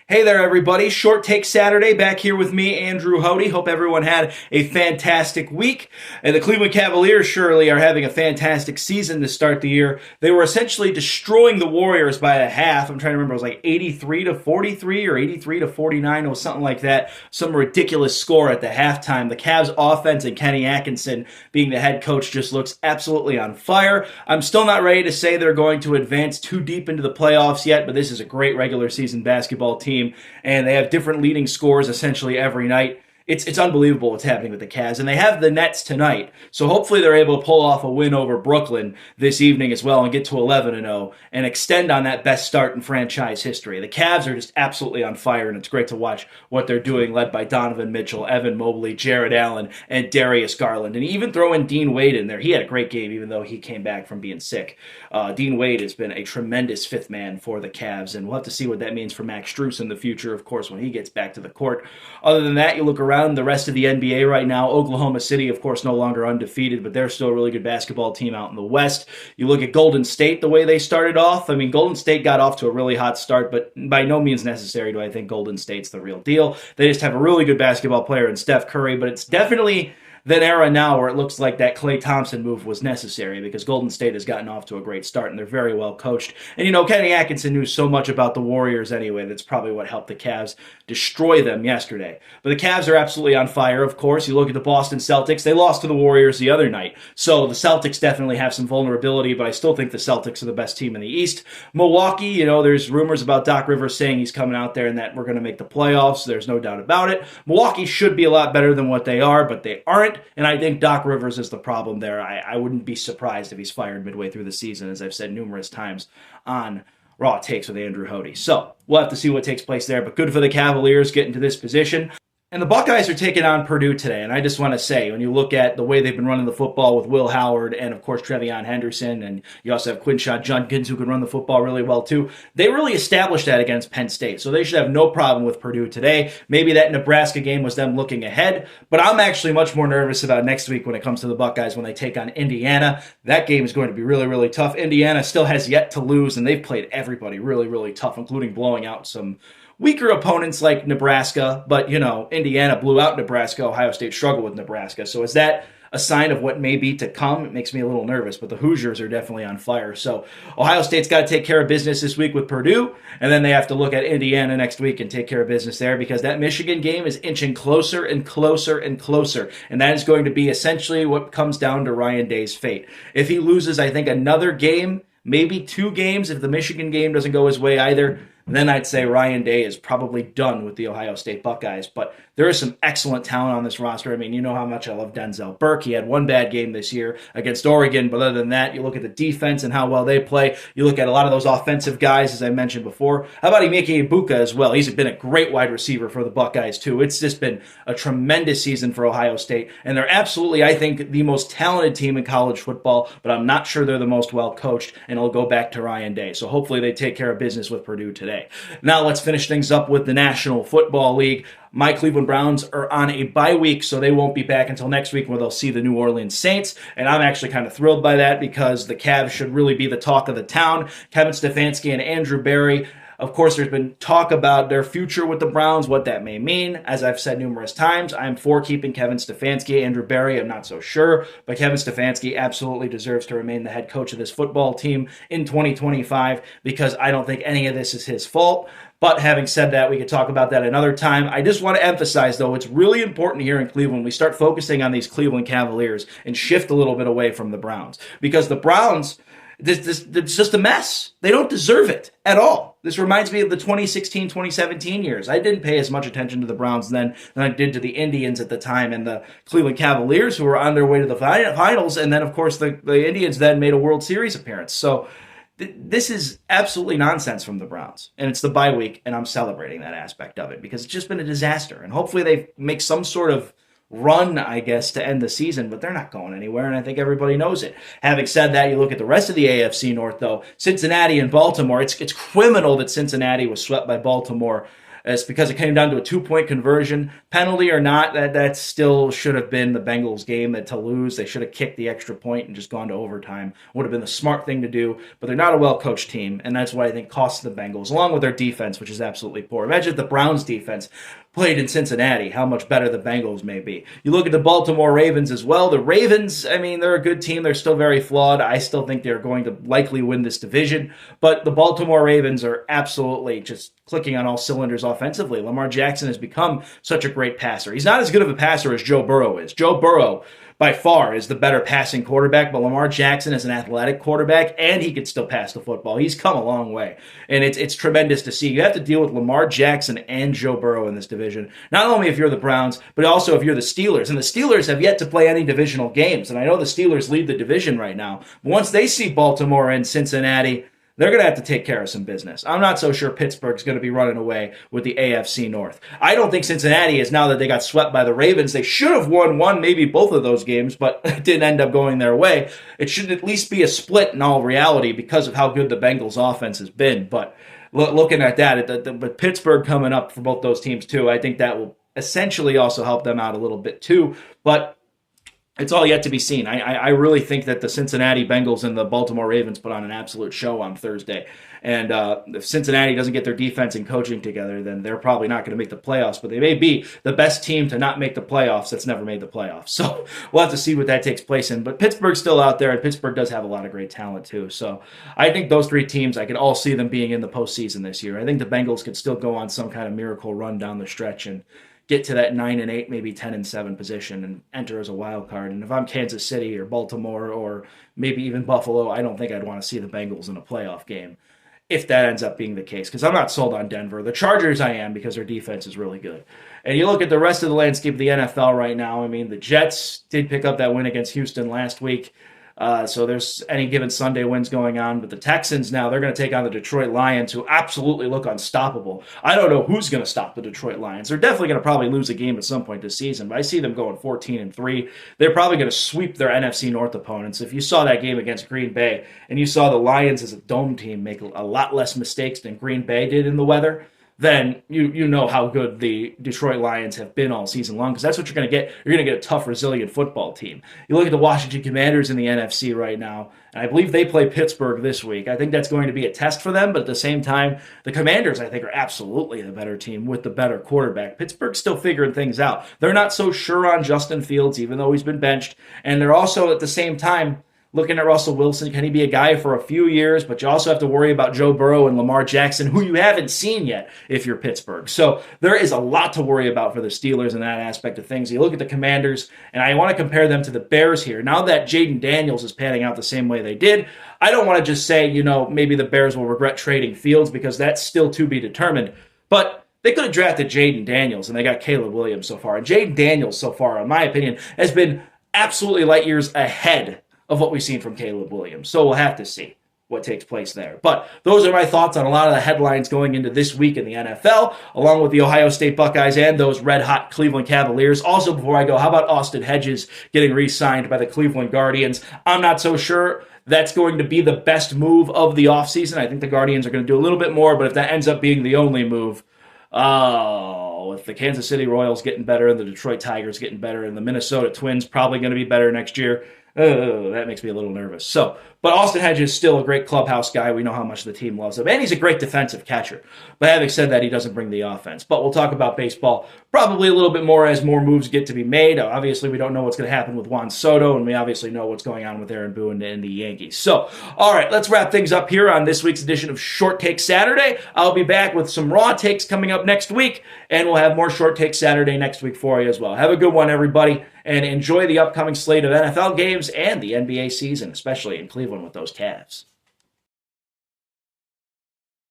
Hey there, everybody. Short Take Saturday back here with me, Andrew Hody. Hope everyone had a fantastic week. And the Cleveland Cavaliers surely are having a fantastic season to start the year. They were essentially destroying the Warriors by a half. I'm trying to remember, it was like 83 to 43 or 83 to 49 or something like that. Some ridiculous score at the halftime. The Cavs offense and Kenny Atkinson being the head coach just looks absolutely on fire. I'm still not ready to say they're going to advance too deep into the playoffs yet, but this is a great regular season basketball team. And they have different leading scores essentially every night. It's unbelievable what's happening with the Cavs. And they have the Nets tonight. So hopefully they're able to pull off a win over Brooklyn this evening as well and get to 11-0 and extend on that best start in franchise history. The Cavs are just absolutely on fire, and it's great to watch what they're doing, led by Donovan Mitchell, Evan Mobley, Jared Allen, and Darius Garland. And even throw in Dean Wade in there. He had a great game, even though he came back from being sick. Dean Wade has been a tremendous fifth man for the Cavs, and we'll have to see what that means for Max Strus in the future, of course, when he gets back to the court. Other than that, you look around the rest of the NBA right now. Oklahoma City, of course, no longer undefeated, but they're still a really good basketball team out in the West. You look at Golden State, the way they started off. I mean, Golden State got off to a really hot start, but by no means necessary do I think Golden State's the real deal. They just have a really good basketball player in Steph Curry, but it's definitely that era now where it looks like that Klay Thompson move was necessary because Golden State has gotten off to a great start and they're very well coached. And, Kenny Atkinson knew so much about the Warriors anyway. That's probably what helped the Cavs destroy them yesterday. But the Cavs are absolutely on fire, of course. You look at the Boston Celtics. They lost to the Warriors the other night. So the Celtics definitely have some vulnerability, but I still think the Celtics are the best team in the East. Milwaukee, there's rumors about Doc Rivers saying he's coming out there and that we're going to make the playoffs. There's no doubt about it. Milwaukee should be a lot better than what they are, but they aren't. And I think Doc Rivers is the problem there. I wouldn't be surprised if he's fired midway through the season, as I've said numerous times on Raw Takes with Andrew Hody. So we'll have to see what takes place there. But good for the Cavaliers getting to this position. And the Buckeyes are taking on Purdue today, and I just want to say, when you look at the way they've been running the football with Will Howard and, of course, Trevion Henderson, and you also have Quinshon Judkins, who can run the football really well, too, they really established that against Penn State, so they should have no problem with Purdue today. Maybe that Nebraska game was them looking ahead, but I'm actually much more nervous about next week when it comes to the Buckeyes when they take on Indiana. That game is going to be really, really tough. Indiana still has yet to lose, and they've played everybody really, really tough, including blowing out some weaker opponents like Nebraska, but, Indiana blew out Nebraska. Ohio State struggled with Nebraska. So is that a sign of what may be to come? It makes me a little nervous, but the Hoosiers are definitely on fire. So Ohio State's got to take care of business this week with Purdue, and then they have to look at Indiana next week and take care of business there because that Michigan game is inching closer and closer and closer, and that is going to be essentially what comes down to Ryan Day's fate. If he loses, I think, another game, maybe two games, if the Michigan game doesn't go his way either, then I'd say Ryan Day is probably done with the Ohio State Buckeyes. But there is some excellent talent on this roster. I mean, you know how much I love Denzel Burke. He had one bad game this year against Oregon, but other than that, you look at the defense and how well they play. You look at a lot of those offensive guys, as I mentioned before. How about Emeka Ibuka as well? He's been a great wide receiver for the Buckeyes, too. It's just been a tremendous season for Ohio State, and they're absolutely, I think, the most talented team in college football, but I'm not sure they're the most well-coached, and it'll go back to Ryan Day. So hopefully they take care of business with Purdue today. Now let's finish things up with the National Football League. My Cleveland Browns are on a bye week, so they won't be back until next week where they'll see the New Orleans Saints, and I'm actually kind of thrilled by that because the Cavs should really be the talk of the town. Kevin Stefanski and Andrew Berry. Of course, there's been talk about their future with the Browns, what that may mean. As I've said numerous times, I'm for keeping Kevin Stefanski. Andrew Berry, I'm not so sure, but Kevin Stefanski absolutely deserves to remain the head coach of this football team in 2025 because I don't think any of this is his fault. But having said that, we could talk about that another time. I just want to emphasize, though, it's really important here in Cleveland we start focusing on these Cleveland Cavaliers and shift a little bit away from the Browns. Because the Browns, it's just a mess. They don't deserve it at all. This reminds me of the 2016-2017 years. I didn't pay as much attention to the Browns then than I did to the Indians at the time and the Cleveland Cavaliers who were on their way to the finals. And then, of course, the Indians then made a World Series appearance. So this is absolutely nonsense from the Browns, and it's the bye week, and I'm celebrating that aspect of it because it's just been a disaster, and hopefully they make some sort of run, I guess, to end the season, but they're not going anywhere, and I think everybody knows it. Having said that, you look at the rest of the AFC North, though, Cincinnati and Baltimore, it's criminal that Cincinnati was swept by Baltimore It's because it came down to a 2-point conversion. Penalty or not, that still should have been the Bengals game to lose. They should have kicked the extra point and just gone to overtime. Would have been the smart thing to do, but they're not a well-coached team, and that's what I think costs the Bengals, along with their defense, which is absolutely poor. Imagine if the Browns defense played in Cincinnati, how much better the Bengals may be. You look at the Baltimore Ravens as well. The Ravens, I mean, they're a good team. They're still very flawed. I still think they're going to likely win this division, but the Baltimore Ravens are absolutely just clicking on all cylinders offensively. Lamar Jackson has become such a great passer. He's not as good of a passer as Joe Burrow is. Joe Burrow, by far, is the better passing quarterback, but Lamar Jackson is an athletic quarterback, and he can still pass the football. He's come a long way, and it's tremendous to see. You have to deal with Lamar Jackson and Joe Burrow in this division, not only if you're the Browns, but also if you're the Steelers. And the Steelers have yet to play any divisional games, and I know the Steelers lead the division right now, but once they see Baltimore and Cincinnati, they're going to have to take care of some business. I'm not so sure Pittsburgh's going to be running away with the AFC North. I don't think Cincinnati is, now that they got swept by the Ravens. They should have won one, maybe both of those games, but it didn't end up going their way. It should at least be a split in all reality because of how good the Bengals offense has been. But looking at that, but Pittsburgh coming up for both those teams too, I think that will essentially also help them out a little bit too. But it's all yet to be seen. I really think that the Cincinnati Bengals and the Baltimore Ravens put on an absolute show on Thursday. And if Cincinnati doesn't get their defense and coaching together, then they're probably not going to make the playoffs. But they may be the best team to not make the playoffs that's never made the playoffs. So we'll have to see what that takes place in. But Pittsburgh's still out there, and Pittsburgh does have a lot of great talent too. So I think those three teams, I could all see them being in the postseason this year. I think the Bengals could still go on some kind of miracle run down the stretch and get to that 9-8, maybe 10-7 position and enter as a wild card. And if I'm Kansas City or Baltimore or maybe even Buffalo, I don't think I'd want to see the Bengals in a playoff game if that ends up being the case, because I'm not sold on Denver. The Chargers I am, because their defense is really good. And you look at the rest of the landscape of the NFL right now, I mean, the Jets did pick up that win against Houston last week. So there's any given Sunday wins going on. But the Texans now, they're going to take on the Detroit Lions, who absolutely look unstoppable. I don't know who's going to stop the Detroit Lions. They're definitely going to probably lose a game at some point this season, but I see them going 14-3. They're probably going to sweep their NFC North opponents. If you saw that game against Green Bay and you saw the Lions as a dome team make a lot less mistakes than Green Bay did in the weather, then you know how good the Detroit Lions have been all season long, because that's what you're going to get. You're going to get a tough, resilient football team. You look at the Washington Commanders in the NFC right now, and I believe they play Pittsburgh this week. I think that's going to be a test for them, but at the same time, the Commanders, I think, are absolutely the better team with the better quarterback. Pittsburgh's still figuring things out. They're not so sure on Justin Fields, even though he's been benched, and they're also, at the same time, looking at Russell Wilson. Can he be a guy for a few years? But you also have to worry about Joe Burrow and Lamar Jackson, who you haven't seen yet if you're Pittsburgh. So there is a lot to worry about for the Steelers in that aspect of things. You look at the Commanders, and I want to compare them to the Bears here. Now that Jaden Daniels is panning out the same way they did, I don't want to just say, maybe the Bears will regret trading Fields, because that's still to be determined. But they could have drafted Jaden Daniels, and they got Caleb Williams so far. And Jaden Daniels so far, in my opinion, has been absolutely light years ahead of what we've seen from Caleb Williams. So we'll have to see what takes place there. But those are my thoughts on a lot of the headlines going into this week in the NFL, along with the Ohio State Buckeyes and those red-hot Cleveland Cavaliers. Also, before I go, how about Austin Hedges getting re-signed by the Cleveland Guardians? I'm not so sure that's going to be the best move of the offseason. I think the Guardians are going to do a little bit more, but if that ends up being the only move, with the Kansas City Royals getting better and the Detroit Tigers getting better and the Minnesota Twins probably going to be better next year, that makes me a little nervous. But Austin Hedges is still a great clubhouse guy. We know how much the team loves him. And he's a great defensive catcher. But having said that, he doesn't bring the offense. But we'll talk about baseball probably a little bit more as more moves get to be made. Obviously, we don't know what's going to happen with Juan Soto, and we obviously know what's going on with Aaron Boone and the Yankees. So, all right, let's wrap things up here on this week's edition of Short Take Saturday. I'll be back with some raw takes coming up next week, and we'll have more Short Take Saturday next week for you as well. Have a good one, everybody, and enjoy the upcoming slate of NFL games and the NBA season, especially in Cleveland with those Cavs.